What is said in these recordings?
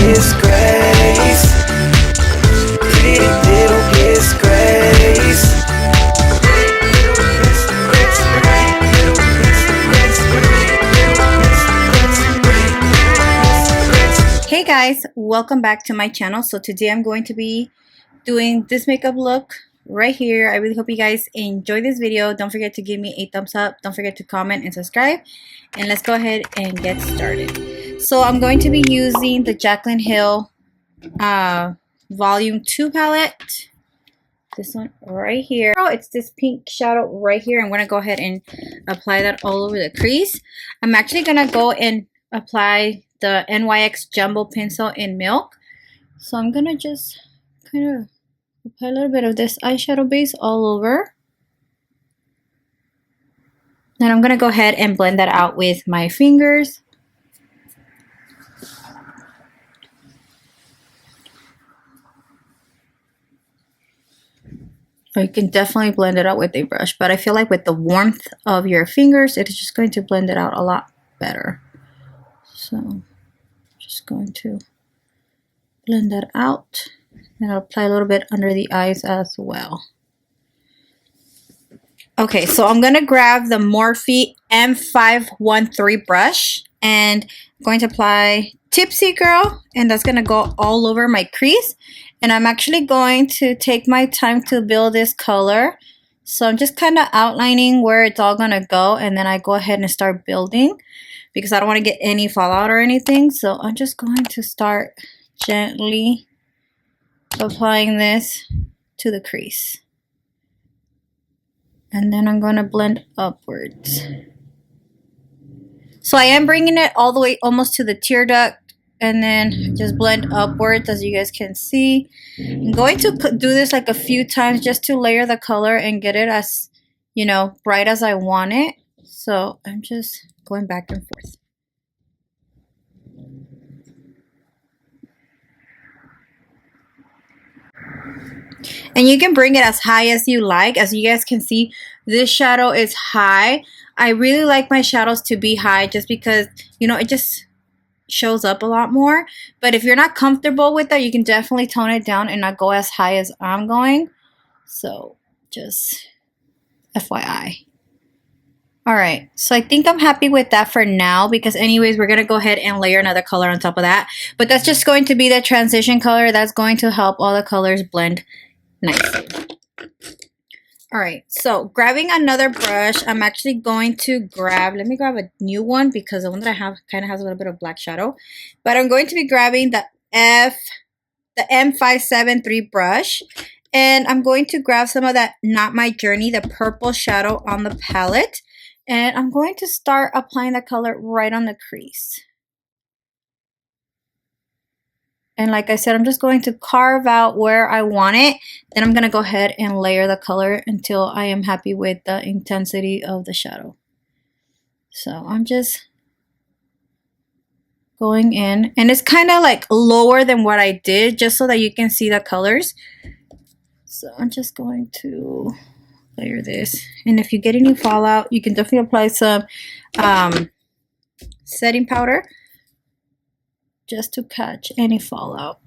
disgrace. Pretty little disgrace. Hey guys, welcome back to my channel. So today I'm going to be doing this makeup look right here. I really hope you guys enjoy this video. Don't forget to give me a thumbs up. Don't forget to comment and subscribe. And let's go ahead and get started. So I'm going to be using the Jaclyn Hill Volume 2 palette. This one right here. It's this pink shadow right here. I'm going to go ahead and apply that all over the crease. I'm actually going to go and apply the NYX Jumbo Pencil in Milk. So I'm going to just kind of apply a little bit of this eyeshadow base all over. Then I'm going to go ahead and blend that out with my fingers. Or you can definitely blend it out with a brush, but I feel like with the warmth of your fingers, it is just going to blend it out a lot better. So I'm just going to blend that out. And I'll apply a little bit under the eyes as well. Okay, so I'm going to grab the Morphe M513 brush. And I'm going to apply Tipsy Girl. And that's going to go all over my crease. And I'm actually going to take my time to build this color. So I'm just kind of outlining where it's all going to go. And then I go ahead and start building, because I don't want to get any fallout or anything. So I'm just going to start gently applying this to the crease. And then I'm going to blend upwards. So I am bringing it all the way almost to the tear duct. And then just blend upwards, as you guys can see. I'm going to do this like a few times just to layer the color and get it as, you know, bright as I want it. So I'm just going back and forth. And you can bring it as high as you like. As you guys can see, this shadow is high. I really like my shadows to be high just because, you know, it just shows up a lot more. But if you're not comfortable with that, you can definitely tone it down and not go as high as I'm going. So just FYI. Alright, so I think I'm happy with that for now, because anyways, we're going to go ahead and layer another color on top of that. But that's just going to be the transition color. That's going to help all the colors blend nicely. Alright, so grabbing another brush, I'm actually going to grab, let me grab a new one, because the one that I have kind of has a little bit of black shadow. But I'm going to be grabbing the M573 brush. And I'm going to grab some of that Not My Journey, the purple shadow on the palette. And I'm going to start applying the color right on the crease. And like I said, I'm just going to carve out where I want it. Then I'm going to go ahead and layer the color until I am happy with the intensity of the shadow. So I'm just going in. And it's kind of like lower than what I did, just so that you can see the colors. So I'm just going to layer this. And if you get any fallout, you can definitely apply some setting powder just to catch any fallout.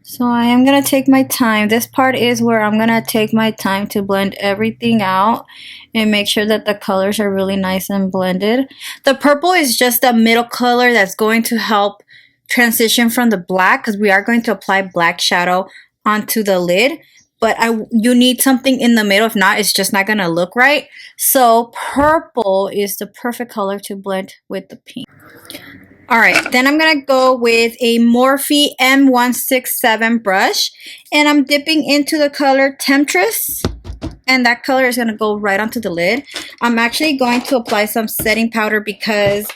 So I am going to take my time. This part is where I'm going to take my time to blend everything out and make sure that the colors are really nice and blended. The purple is just the middle color that's going to help transition from the black, because we are going to apply black shadow onto the lid. But you need something in the middle. If not, it's just not going to look right. So purple is the perfect color to blend with the pink. Alright, then I'm going to go with a Morphe M167 brush. And I'm dipping into the color Temptress. And that color is going to go right onto the lid. I'm actually going to apply some setting powder, because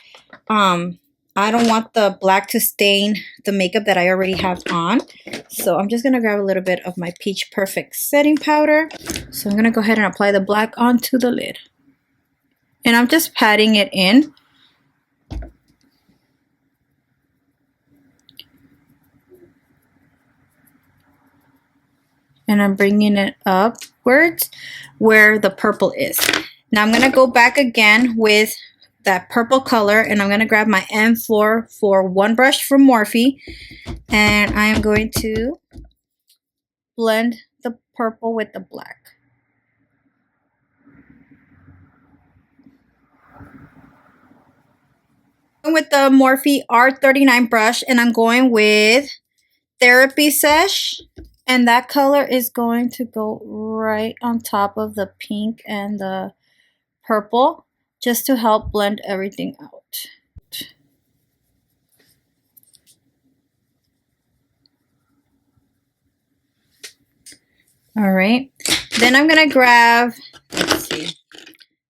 I don't want the black to stain the makeup that I already have on. So I'm just going to grab a little bit of my Peach Perfect setting powder. So I'm going to go ahead and apply the black onto the lid. And I'm just patting it in. And I'm bringing it upwards where the purple is. Now I'm going to go back again with that purple color, and I'm going to grab my M441 brush from Morphe, and I am going to blend the purple with the black. With the Morphe R39 brush, and I'm going with Therapy Sesh, and that color is going to go right on top of the pink and the purple, just to help blend everything out. All right, then I'm gonna grab, let's see,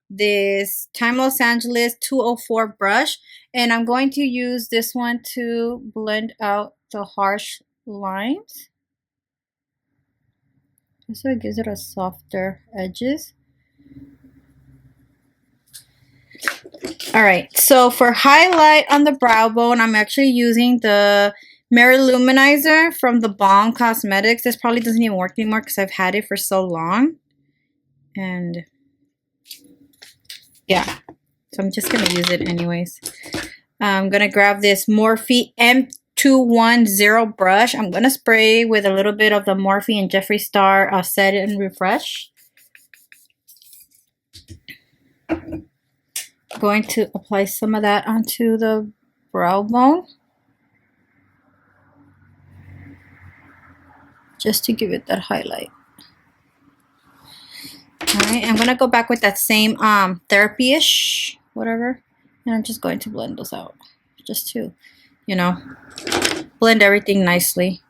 this Time Los Angeles 204 brush, and I'm going to use this one to blend out the harsh lines, so it gives it a softer edges. All right, so for highlight on the brow bone, I'm actually using the Mirror Luminizer from the Balm Cosmetics. This probably doesn't even work anymore because I've had it for so long. And yeah, so I'm just gonna use it anyways. I'm gonna grab this Morphe M210 brush. I'm gonna spray with a little bit of the Morphe and Jeffree Star Set and Refresh. Going to apply some of that onto the brow bone, just to give it that highlight. Alright, I'm gonna go back with that same therapy-ish, whatever, and I'm just going to blend those out, just to, you know, blend everything nicely.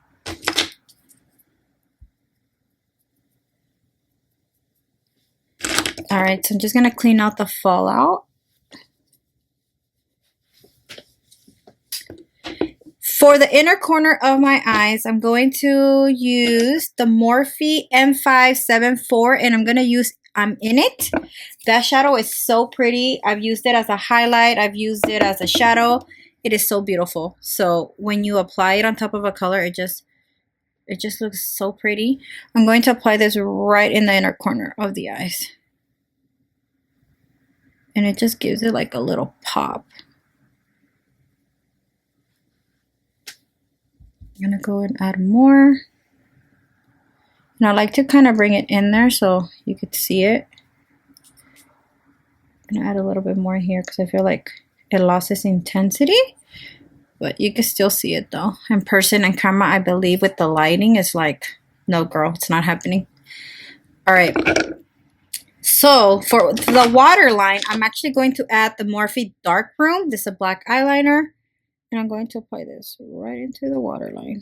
Alright, so I'm just gonna clean out the fallout. For the inner corner of my eyes, I'm going to use the Morphe M574, and I'm going to use I'm In It. That shadow is so pretty. I've used it as a highlight. I've used it as a shadow. It is so beautiful. So when you apply it on top of a color, it just looks so pretty. I'm going to apply this right in the inner corner of the eyes. And it just gives it like a little pop. I'm gonna go and add more, and I like to kind of bring it in there so you could see it. I'm gonna add a little bit more here because I feel like it lost its intensity, but you can still see it though. In person and camera, I believe with the lighting, it's like, no girl, it's not happening. All right, so for the waterline, I'm actually going to add the Morphe Dark Room. This is a black eyeliner. And I'm going to apply this right into the waterline.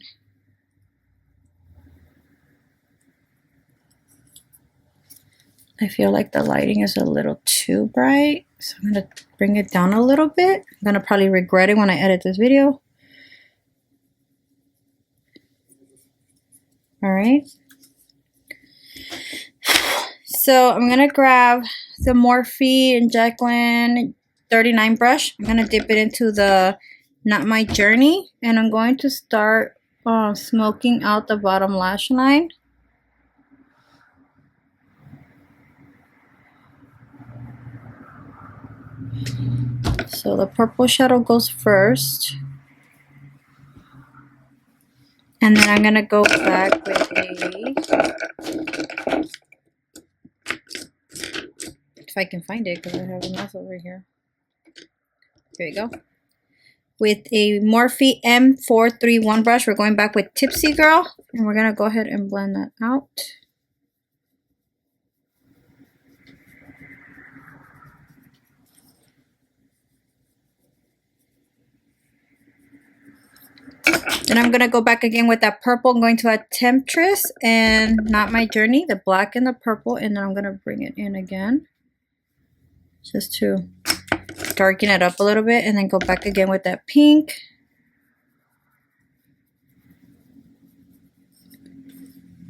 I feel like the lighting is a little too bright, so I'm going to bring it down a little bit. I'm going to probably regret it when I edit this video. All right. So I'm going to grab the Morphe and Jaclyn 39 brush. I'm going to dip it into the Not My Journey, and I'm going to start smoking out the bottom lash line. So the purple shadow goes first, and then I'm gonna go back with a, if I can find it because I have a mess over here. Here we go. With a Morphe M431 brush, we're going back with Tipsy Girl, and we're gonna go ahead and blend that out. Then I'm gonna go back again with that purple. I'm going to add Temptress and Not My Journey, the black and the purple, and then I'm gonna bring it in again, just to darken it up a little bit, and then go back again with that pink.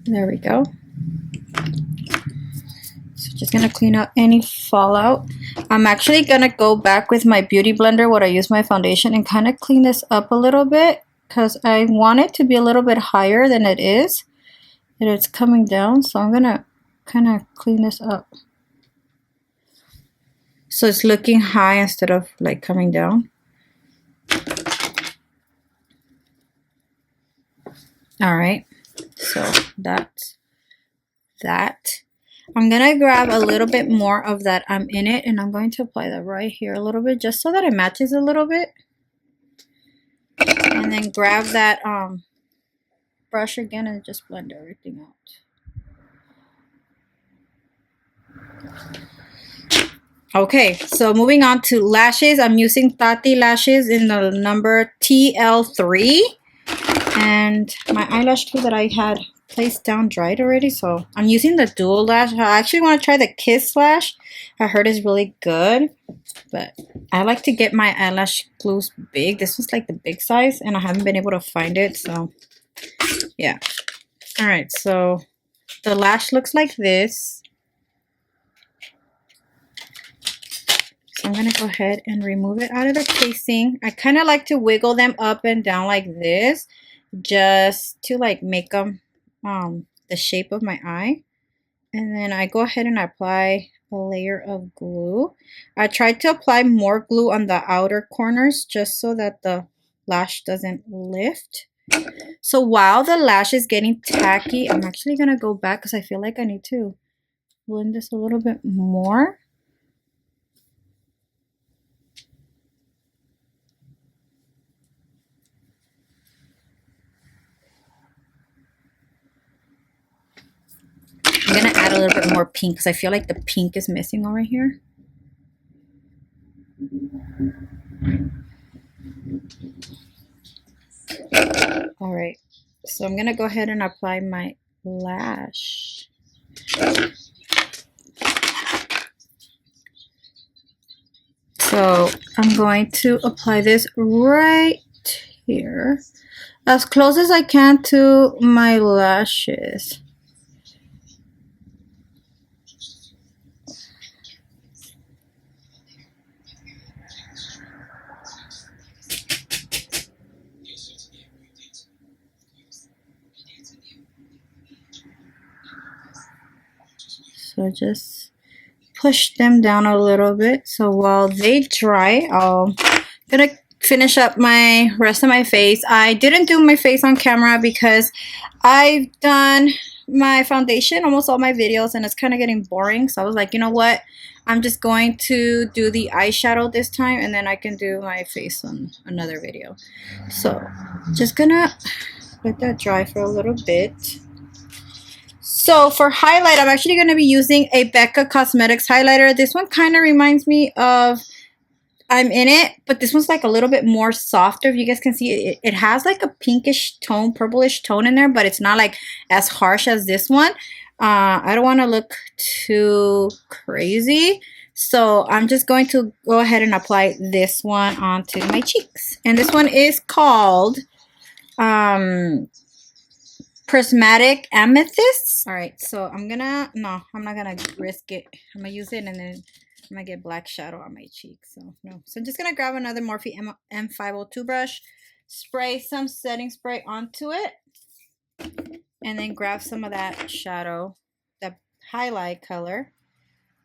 There we go. So just gonna clean out any fallout. I'm actually gonna go back with my beauty blender when I use my foundation and kind of clean this up a little bit, because I want it to be a little bit higher than it is, and it's coming down, so I'm gonna kind of clean this up. So it's looking high instead of like coming down. All right, so that's that. I'm gonna grab a little bit more of that I'm in it, and I'm going to apply that right here a little bit, just so that it matches a little bit. And then grab that brush again and just blend everything out. Okay, so moving on to lashes. I'm using Tati lashes in the number TL3. And my eyelash glue that I had placed down dried already, so I'm using the dual lash. I actually want to try the Kiss lash. I heard it's really good, but I like to get my eyelash glues big. This was like the big size, and I haven't been able to find it, so yeah. All right, so the lash looks like this. So I'm going to go ahead and remove it out of the casing. I kind of like to wiggle them up and down like this, just to like make them the shape of my eye. And then I go ahead and apply a layer of glue. I tried to apply more glue on the outer corners just so that the lash doesn't lift. So while the lash is getting tacky, I'm actually going to go back because I feel like I need to blend this a little bit more. I'm going to add a little bit more pink because I feel like the pink is missing over here. All right, so I'm going to go ahead and apply my lash. So I'm going to apply this right here, as close as I can to my lashes. So just push them down a little bit. So while they dry, I'm gonna finish up my rest of my face. I didn't do my face on camera because I've done my foundation almost all my videos and it's kind of getting boring. So I was like, you know what? I'm just going to do the eyeshadow this time and then I can do my face on another video. So just gonna let that dry for a little bit. So for highlight, I'm actually going to be using a GEEK Cosmetics highlighter. This one kind of reminds me of I'm in It, but this one's like a little bit more softer. If you guys can see, it has like a pinkish tone, purplish tone in there, but it's not like as harsh as this one. I don't want to look too crazy. So I'm just going to go ahead and apply this one onto my cheeks. And this one is called Prismatic Amethyst. All right, so I'm not gonna risk it. I'm gonna use it and then I'm gonna get black shadow on my cheeks. So no, so I'm just gonna grab another Morphe M502 brush, spray some setting spray onto it, and then grab some of that shadow, that highlight color,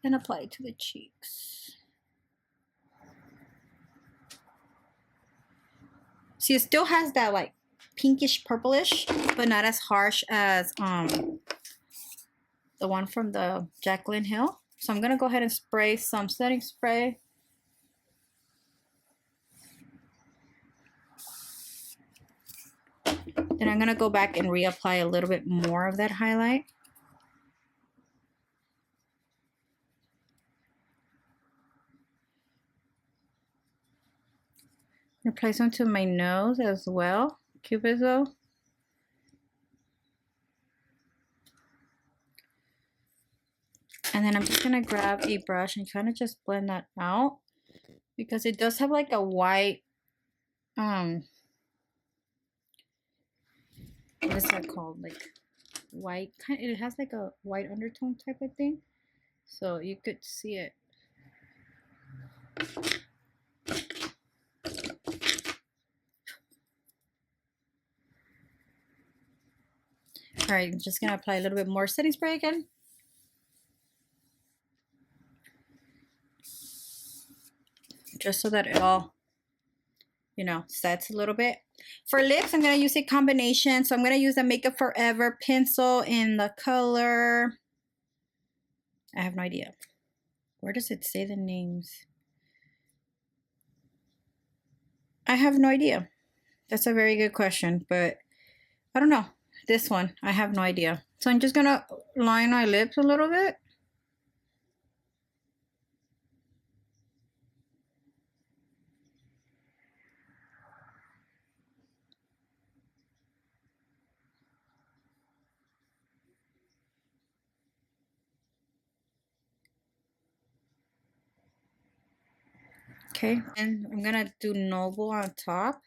and apply it to the cheeks. See, it still has that like pinkish purplish, but not as harsh as the one from the Jaclyn Hill. So I'm gonna go ahead and spray some setting spray. Then I'm gonna go back and reapply a little bit more of that highlight. Apply some to my nose as well, Cupid's. And then I'm just gonna grab a brush and kind of just blend that out because it does have like a white, what is that called? Like white, it has like a white undertone type of thing. So you could see it. All right, I'm just gonna apply a little bit more setting spray again. just so that it all, you know, sets a little bit. For lips, I'm going to use a combination. So I'm going to use the Makeup Forever pencil in the color. I have no idea. Where does it say the names? I have no idea. That's a very good question, but I don't know. This one, I have no idea. So I'm just going to line my lips a little bit. Okay, and I'm gonna do Noble on top.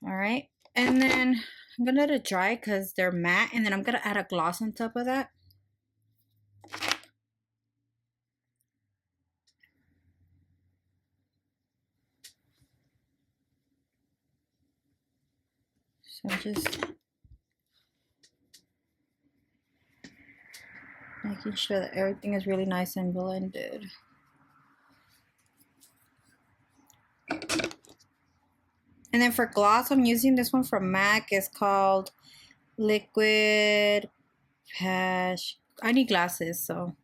All right, and then I'm gonna let it dry because they're matte, and then I'm gonna add a gloss on top of that. So just making sure that everything is really nice and blended. And then for gloss, I'm using this one from MAC. It's called Liquid Patch. I need glasses, so